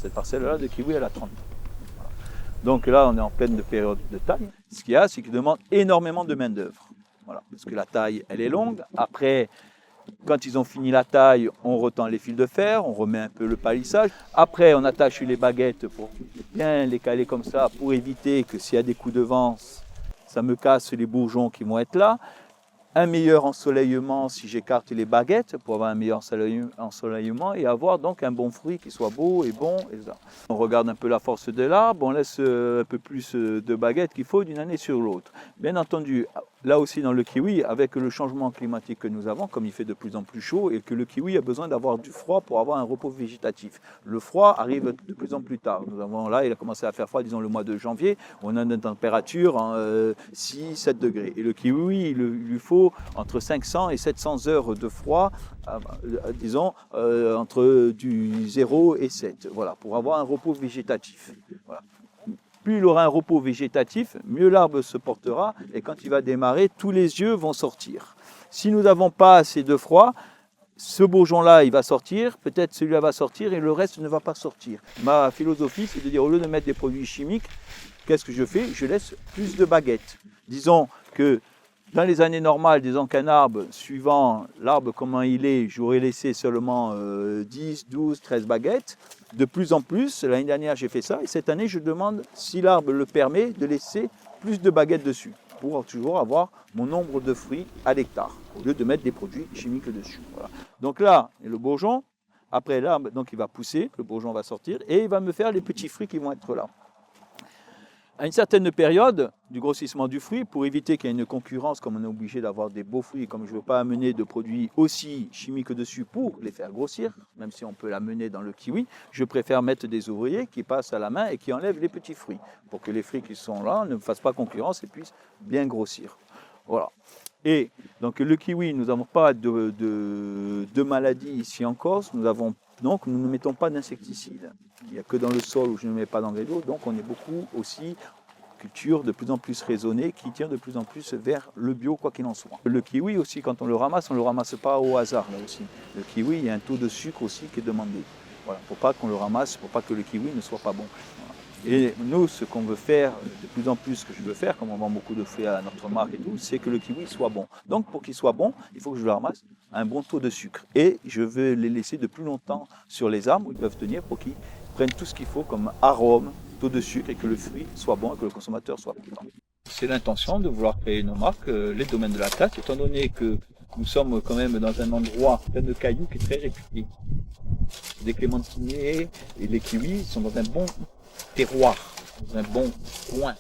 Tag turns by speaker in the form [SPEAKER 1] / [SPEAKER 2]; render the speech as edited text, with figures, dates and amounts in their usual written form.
[SPEAKER 1] Cette parcelle-là de kiwi, elle a 30 ans. Voilà. Donc là, on est en pleine période de taille. Ce qu'il y a, c'est qu'il demande énormément de main-d'œuvre. Voilà, parce que la taille, elle est longue. Après, quand ils ont fini la taille, on retend les fils de fer, on remet un peu le palissage. Après, on attache les baguettes pour bien les caler comme ça, pour éviter que s'il y a des coups de vent, ça me casse les bourgeons qui vont être là. Un meilleur ensoleillement si j'écarte les baguettes pour avoir un meilleur ensoleillement et avoir donc un bon fruit qui soit beau et bon. Et ça. On regarde un peu la force de l'arbre, on laisse un peu plus de baguettes qu'il faut d'une année sur l'autre. Bien entendu, là aussi dans le kiwi, avec le changement climatique que nous avons, comme il fait de plus en plus chaud et que le kiwi a besoin d'avoir du froid pour avoir un repos végétatif. Le froid arrive de plus en plus tard. Nous avons là, il a commencé à faire froid, disons le mois de janvier, on a une température en 6-7 degrés. Et le kiwi, il lui faut entre 500 et 700 heures de froid, disons entre du 0 et 7, voilà, pour avoir un repos végétatif. Voilà. Plus il aura un repos végétatif, mieux l'arbre se portera et quand il va démarrer, tous les yeux vont sortir. Si nous n'avons pas assez de froid, ce bourgeon-là, il va sortir, peut-être celui-là va sortir et le reste ne va pas sortir. Ma philosophie, c'est de dire, au lieu de mettre des produits chimiques, qu'est-ce que je fais? Je laisse plus de baguettes. Disons que dans les années normales, disons qu'un arbre, suivant l'arbre comment il est, j'aurais laissé seulement 10, 12, 13 baguettes. De plus en plus, l'année dernière j'ai fait ça, et cette année je demande, si l'arbre le permet, de laisser plus de baguettes dessus, pour toujours avoir mon nombre de fruits à l'hectare, au lieu de mettre des produits chimiques dessus. Voilà. Donc là, le bourgeon, après l'arbre, donc il va pousser, le bourgeon va sortir, et il va me faire les petits fruits qui vont être là. À une certaine période du grossissement du fruit, pour éviter qu'il y ait une concurrence, comme on est obligé d'avoir des beaux fruits, comme je ne veux pas amener de produits aussi chimiques dessus pour les faire grossir, même si on peut l'amener dans le kiwi, je préfère mettre des ouvriers qui passent à la main et qui enlèvent les petits fruits, pour que les fruits qui sont là ne fassent pas concurrence et puissent bien grossir. Voilà. Et donc le kiwi, nous n'avons pas de maladie ici en Corse, donc nous ne mettons pas d'insecticides. Il n'y a que dans le sol où je ne mets pas d'engrais d'eau, donc on est beaucoup aussi culture de plus en plus raisonnée qui tire de plus en plus vers le bio quoi qu'il en soit. Le kiwi aussi, quand on le ramasse pas au hasard là aussi. Le kiwi, il y a un taux de sucre aussi qui est demandé. Voilà, pour pas qu'on le ramasse, pour pas que le kiwi ne soit pas bon. Voilà. Et nous, ce qu'on veut faire, de plus en plus, ce que je veux faire, comme on vend beaucoup de fruits à notre marque et tout, c'est que le kiwi soit bon. Donc pour qu'il soit bon, il faut que je le ramasse à un bon taux de sucre. Et je veux les laisser de plus longtemps sur les arbres où ils peuvent tenir pour qu'ils prennent tout ce qu'il faut comme arôme, taux de sucre et que le fruit soit bon et que le consommateur soit content. C'est l'intention de vouloir créer une marque, les domaines de la Tasse, étant donné que nous sommes quand même dans un endroit plein de cailloux qui est très réputé. Les clémentiniers et les kiwis sont dans un bon terroir, dans un bon coin.